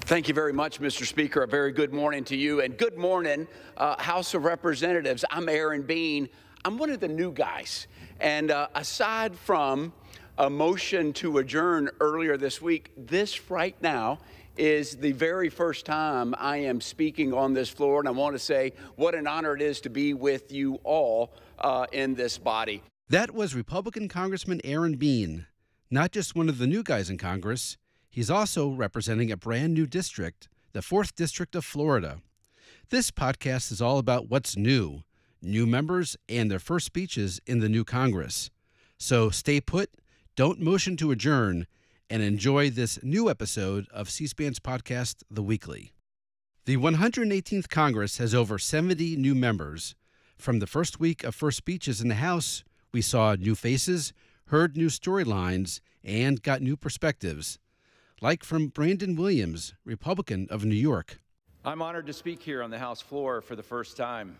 Thank you very much, Mr. Speaker. A very good morning to you, and good morning, House of Representatives. I'm Aaron Bean. I'm one of the new guys, and aside from a motion to adjourn earlier this week, this right now is the very first time I am speaking on this floor, and I want to say what an honor it is to be with you all in this body. That was Republican Congressman Aaron Bean, not just one of the new guys in Congress. He's also representing a brand new district, the 4th District of Florida. This podcast is all about what's new members and their first speeches in the new Congress. So stay put, don't motion to adjourn, and enjoy this new episode of C-SPAN's podcast, The Weekly. The 118th Congress has over 70 new members. From the first week of first speeches in the House, we saw new faces, heard new storylines, and got new perspectives. Like from Brandon Williams, Republican of New York. I'm honored to speak here on the House floor for the first time.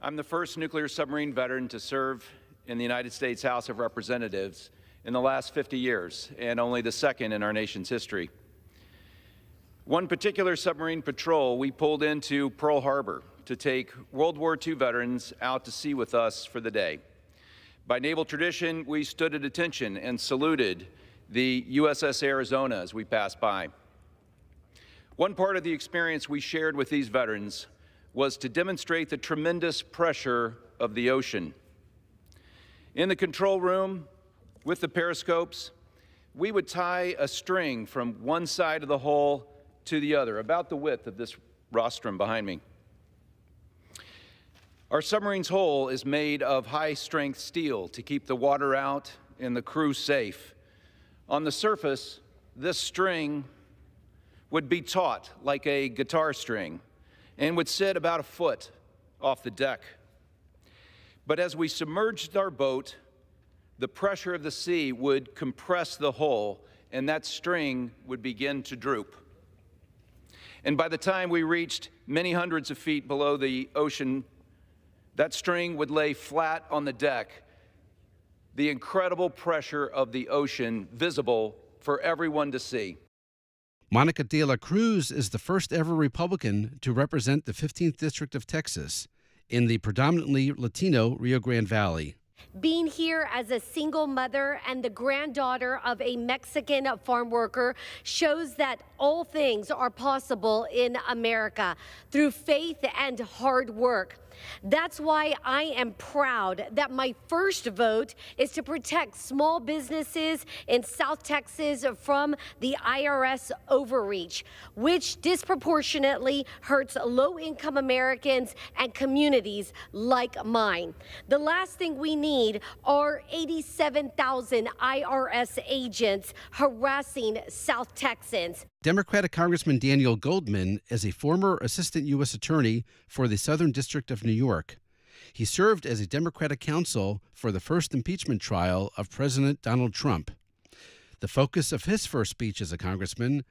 I'm the first nuclear submarine veteran to serve in the United States House of Representatives in the last 50 years, and only the second in our nation's history. One particular submarine patrol, we pulled into Pearl Harbor to take World War II veterans out to sea with us for the day. By naval tradition, we stood at attention and saluted the USS Arizona as we passed by. One part of the experience we shared with these veterans was to demonstrate the tremendous pressure of the ocean. In the control room, with the periscopes, we would tie a string from one side of the hull to the other, about the width of this rostrum behind me. Our submarine's hull is made of high-strength steel to keep the water out and the crew safe. On the surface, this string would be taut like a guitar string and would sit about a foot off the deck. But as we submerged our boat, the pressure of the sea would compress the hull, and that string would begin to droop. And by the time we reached many hundreds of feet below the ocean, that string would lay flat on the deck, the incredible pressure of the ocean visible for everyone to see. Monica de la Cruz is the first ever Republican to represent the 15th District of Texas in the predominantly Latino Rio Grande Valley. Being here as a single mother and the granddaughter of a Mexican farm worker shows that all things are possible in America through faith and hard work. That's why I am proud that my first vote is to protect small businesses in South Texas from the IRS overreach, which disproportionately hurts low-income Americans and communities like mine. The last thing we need are 87,000 IRS agents harassing South Texans. Democratic Congressman Daniel Goldman is a former assistant U.S. attorney for the Southern District of New York. He served as a Democratic counsel for the first impeachment trial of President Donald Trump. The focus of his first speech as a congressman,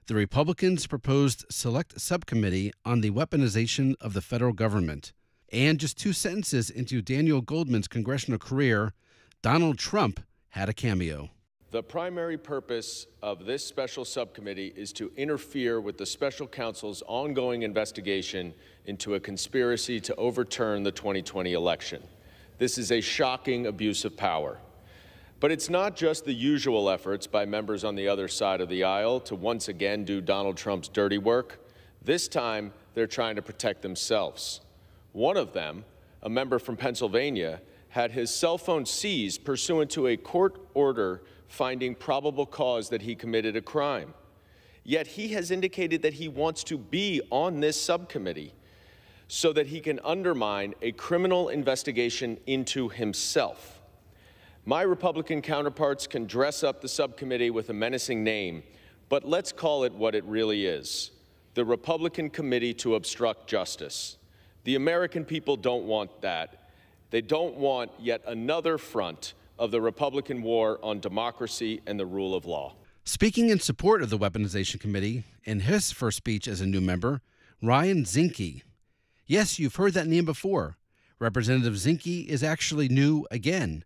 the Republicans' proposed select subcommittee on the weaponization of the federal government. And just 2 sentences into Daniel Goldman's congressional career, Donald Trump had a cameo. The primary purpose of this special subcommittee is to interfere with the special counsel's ongoing investigation into a conspiracy to overturn the 2020 election. This is a shocking abuse of power. But it's not just the usual efforts by members on the other side of the aisle to once again do Donald Trump's dirty work. This time, they're trying to protect themselves. One of them, a member from Pennsylvania, had his cell phone seized pursuant to a court order finding probable cause that he committed a crime. Yet he has indicated that he wants to be on this subcommittee so that he can undermine a criminal investigation into himself. My Republican counterparts can dress up the subcommittee with a menacing name, but let's call it what it really is: the Republican Committee to Obstruct Justice. The American people don't want that. They don't want yet another front of the Republican war on democracy and the rule of law. Speaking in support of the Weaponization Committee, in his first speech as a new member, Ryan Zinke. Yes, you've heard that name before. Representative Zinke is actually new again.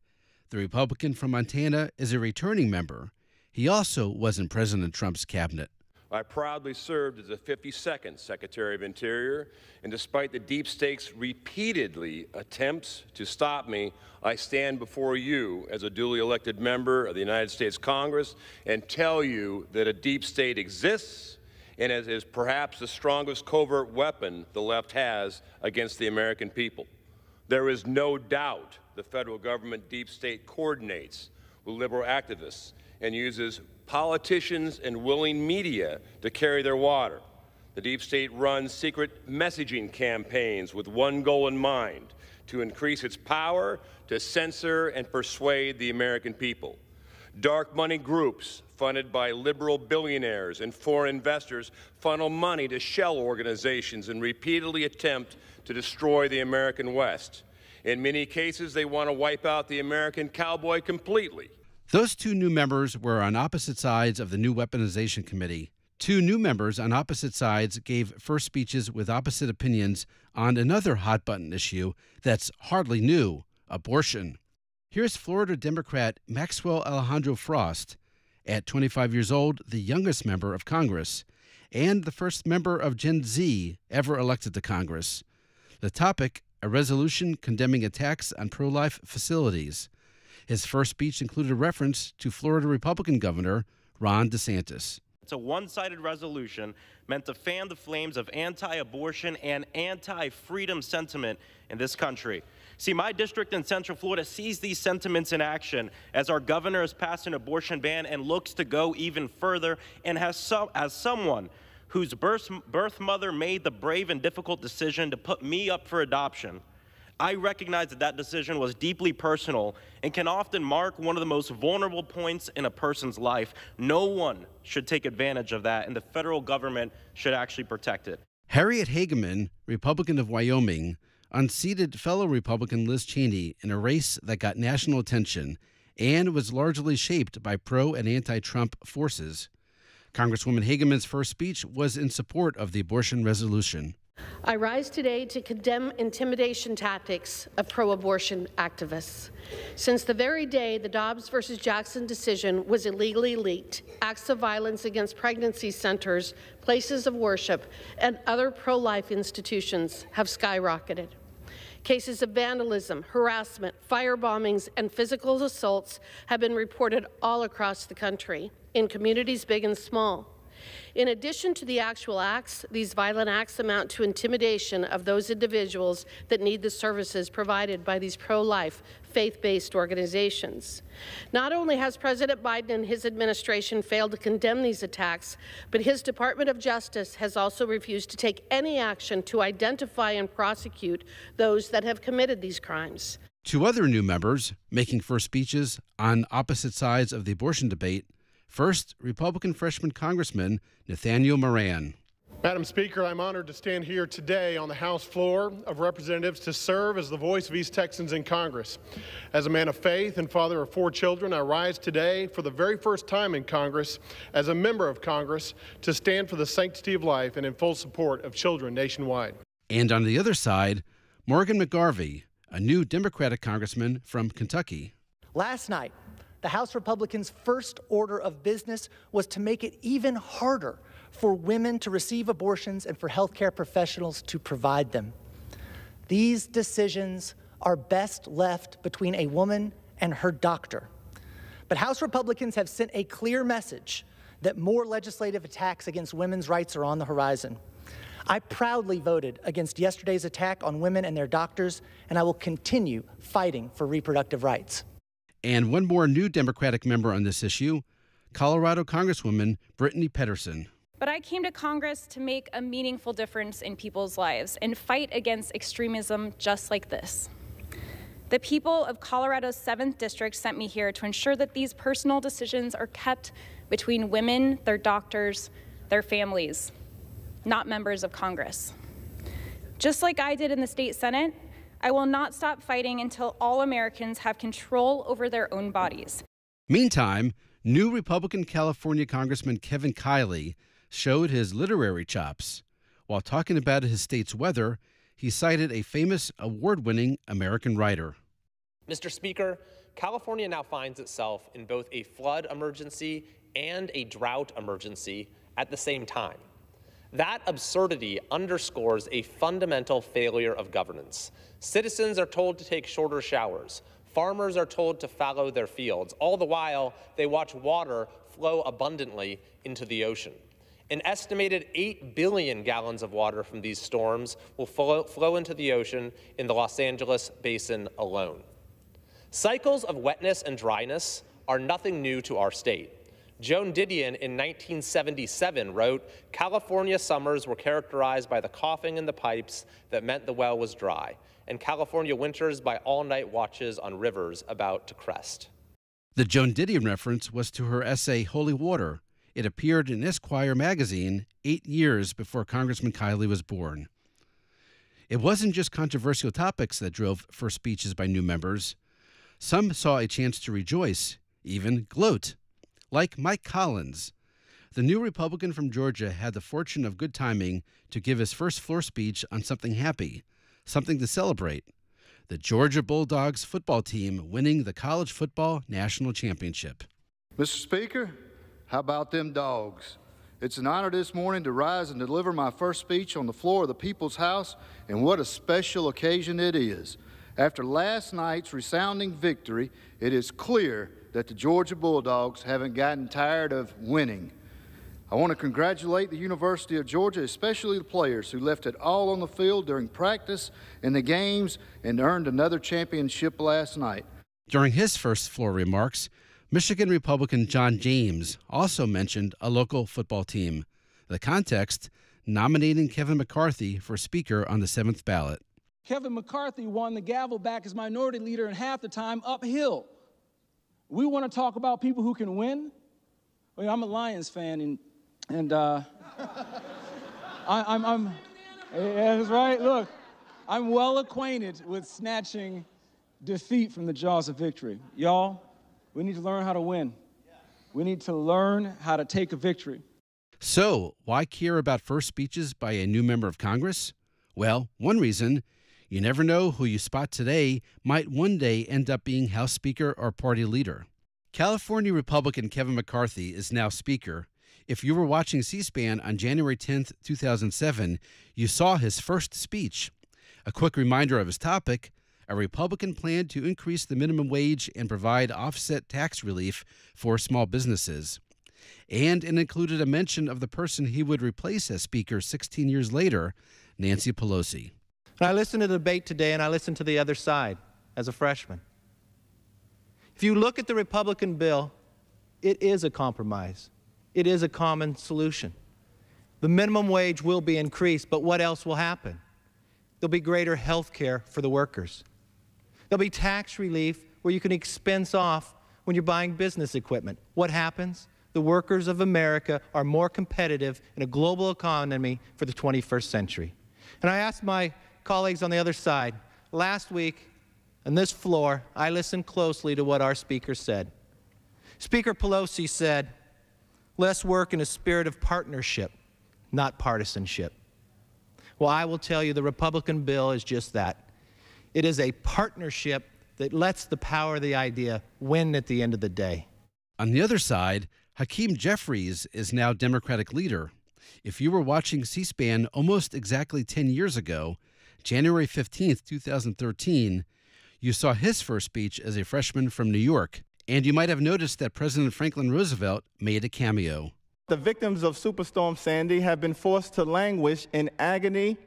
The Republican from Montana is a returning member. He also was in President Trump's cabinet. I proudly served as the 52nd Secretary of Interior, and despite the deep state's repeatedly attempts to stop me, I stand before you as a duly elected member of the United States Congress and tell you that a deep state exists and is perhaps the strongest covert weapon the left has against the American people. There is no doubt the federal government deep state coordinates with liberal activists and uses politicians and willing media to carry their water. The deep state runs secret messaging campaigns with one goal in mind: to increase its power to censor and persuade the American people. Dark money groups funded by liberal billionaires and foreign investors funnel money to shell organizations and repeatedly attempt to destroy the American West. In many cases, they want to wipe out the American cowboy completely. Those two new members were on opposite sides of the new weaponization committee. Two new members on opposite sides gave first speeches with opposite opinions on another hot-button issue that's hardly new: abortion. Here's Florida Democrat Maxwell Alejandro Frost, at 25 years old, the youngest member of Congress, and the first member of Gen Z ever elected to Congress. The topic: a resolution condemning attacks on pro-life facilities. His first speech included a reference to Florida Republican Governor Ron DeSantis. It's a one-sided resolution meant to fan the flames of anti-abortion and anti-freedom sentiment in this country. See, my district in Central Florida sees these sentiments in action as our governor has passed an abortion ban and looks to go even further, and as someone whose birth mother made the brave and difficult decision to put me up for adoption, I recognize that that decision was deeply personal and can often mark one of the most vulnerable points in a person's life. No one should take advantage of that, and the federal government should actually protect it. Harriet Hageman, Republican of Wyoming, unseated fellow Republican Liz Cheney in a race that got national attention and was largely shaped by pro- and anti-Trump forces. Congresswoman Hageman's first speech was in support of the abortion resolution. I rise today to condemn intimidation tactics of pro-abortion activists. Since the very day the Dobbs versus Jackson decision was illegally leaked, acts of violence against pregnancy centers, places of worship, and other pro-life institutions have skyrocketed. Cases of vandalism, harassment, fire bombings, and physical assaults have been reported all across the country, in communities big and small. In addition to the actual acts, these violent acts amount to intimidation of those individuals that need the services provided by these pro-life, faith-based organizations. Not only has President Biden and his administration failed to condemn these attacks, but his Department of Justice has also refused to take any action to identify and prosecute those that have committed these crimes. Two other new members making first speeches on opposite sides of the abortion debate. First, Republican freshman Congressman Nathaniel Moran. Madam Speaker, I'm honored to stand here today on the House floor of Representatives to serve as the voice of East Texans in Congress. As a man of faith and father of 4 children, I rise today for the very first time in Congress as a member of Congress to stand for the sanctity of life and in full support of children nationwide. And on the other side, Morgan McGarvey, a new Democratic congressman from Kentucky. Last night, the House Republicans' first order of business was to make it even harder for women to receive abortions and for healthcare professionals to provide them. These decisions are best left between a woman and her doctor. But House Republicans have sent a clear message that more legislative attacks against women's rights are on the horizon. I proudly voted against yesterday's attack on women and their doctors, and I will continue fighting for reproductive rights. And one more new Democratic member on this issue, Colorado Congresswoman Brittany Pedersen. But I came to Congress to make a meaningful difference in people's lives and fight against extremism just like this. The people of Colorado's 7th District sent me here to ensure that these personal decisions are kept between women, their doctors, their families, not members of Congress. Just like I did in the state Senate, I will not stop fighting until all Americans have control over their own bodies. Meantime, new Republican California Congressman Kevin Kiley showed his literary chops. While talking about his state's weather, he cited a famous award-winning American writer. Mr. Speaker, California now finds itself in both a flood emergency and a drought emergency at the same time. That absurdity underscores a fundamental failure of governance. Citizens are told to take shorter showers. Farmers are told to fallow their fields. All the while, they watch water flow abundantly into the ocean. An estimated 8 billion gallons of water from these storms will flow into the ocean in the Los Angeles basin alone. Cycles of wetness and dryness are nothing new to our state. Joan Didion in 1977 wrote, "California summers were characterized by the coughing in the pipes that meant the well was dry, and California winters by all-night watches on rivers about to crest." The Joan Didion reference was to her essay, Holy Water. It appeared in Esquire magazine 8 years before Congressman Kiley was born. It wasn't just controversial topics that drove first speeches by new members. Some saw a chance to rejoice, even gloat, like Mike Collins. The new Republican from Georgia had the fortune of good timing to give his first floor speech on something happy, something to celebrate: the Georgia Bulldogs football team winning the college football national championship. Mr. Speaker, how about them dogs? It's an honor this morning to rise and deliver my first speech on the floor of the People's House, and what a special occasion it is. After last night's resounding victory, it is clear that the Georgia Bulldogs haven't gotten tired of winning. I want to congratulate the University of Georgia, especially the players who left it all on the field during practice and the games and earned another championship last night. During his first floor remarks, Michigan Republican John James also mentioned a local football team. The context, nominating Kevin McCarthy for Speaker on the 7th ballot. Kevin McCarthy won the gavel back as minority leader in half the time uphill. We want to talk about people who can win. Well, I'm a Lions fan, and yeah, that's right. Look, I'm well acquainted with snatching defeat from the jaws of victory. Y'all, we need to learn how to win. We need to learn how to take a victory. So, why care about first speeches by a new member of Congress? Well, one reason: you never know who you spot today might one day end up being House Speaker or party leader. California Republican Kevin McCarthy is now Speaker. If you were watching C-SPAN on January 10th, 2007, you saw his first speech. A quick reminder of his topic: a Republican plan to increase the minimum wage and provide offset tax relief for small businesses. And it included a mention of the person he would replace as Speaker 16 years later, Nancy Pelosi. I listened to the debate today, and I listened to the other side as a freshman. If you look at the Republican bill, it is a compromise. It is a common solution. The minimum wage will be increased, but what else will happen? There'll be greater health care for the workers. There'll be tax relief where you can expense off when you're buying business equipment. What happens? The workers of America are more competitive in a global economy for the 21st century. And I asked my colleagues on the other side, last week on this floor, I listened closely to what our speaker said. Speaker Pelosi said, "Let's work in a spirit of partnership, not partisanship." Well, I will tell you the Republican bill is just that. It is a partnership that lets the power of the idea win at the end of the day. On the other side, Hakeem Jeffries is now Democratic leader. If you were watching C-SPAN almost exactly 10 years ago, January 15th, 2013, you saw his first speech as a freshman from New York. And you might have noticed that President Franklin Roosevelt made a cameo. The victims of Superstorm Sandy have been forced to languish in agony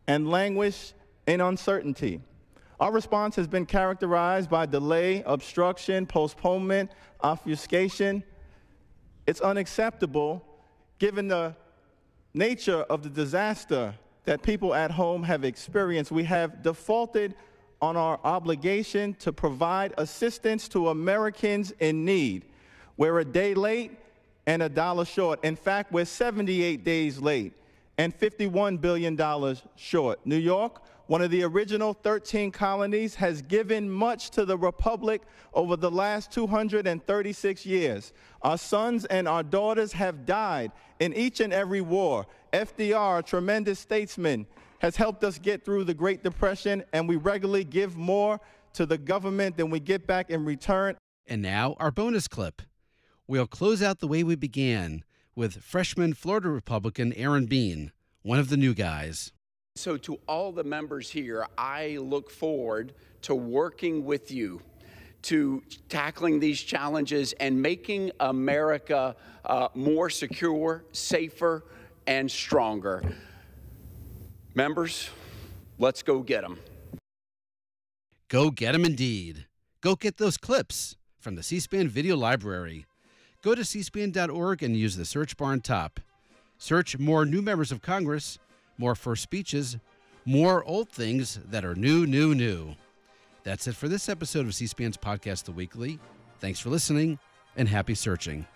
and languish in uncertainty. Our response has been characterized by delay, obstruction, postponement, obfuscation. It's unacceptable given the nature of the disaster that people at home have experienced. We have defaulted on our obligation to provide assistance to Americans in need. We're a day late and a dollar short. In fact, we're 78 days late and $51 billion short. New York, one of the original 13 colonies, has given much to the Republic over the last 236 years. Our sons and our daughters have died in each and every war. FDR, a tremendous statesman, has helped us get through the Great Depression, and we regularly give more to the government than we get back in return. And now our bonus clip. We'll close out the way we began, with freshman Florida Republican Aaron Bean, one of the new guys. So to all the members here, I look forward to working with you, to tackling these challenges and making America more secure, safer, and stronger. Members, let's go get them. Go get them indeed. Go get those clips from the C-SPAN video library. Go to cspan.org and use the search bar on top. Search more new members of Congress, more first speeches, more old things that are new. That's it for this episode of C-SPAN's Podcast The Weekly. Thanks for listening, and happy searching.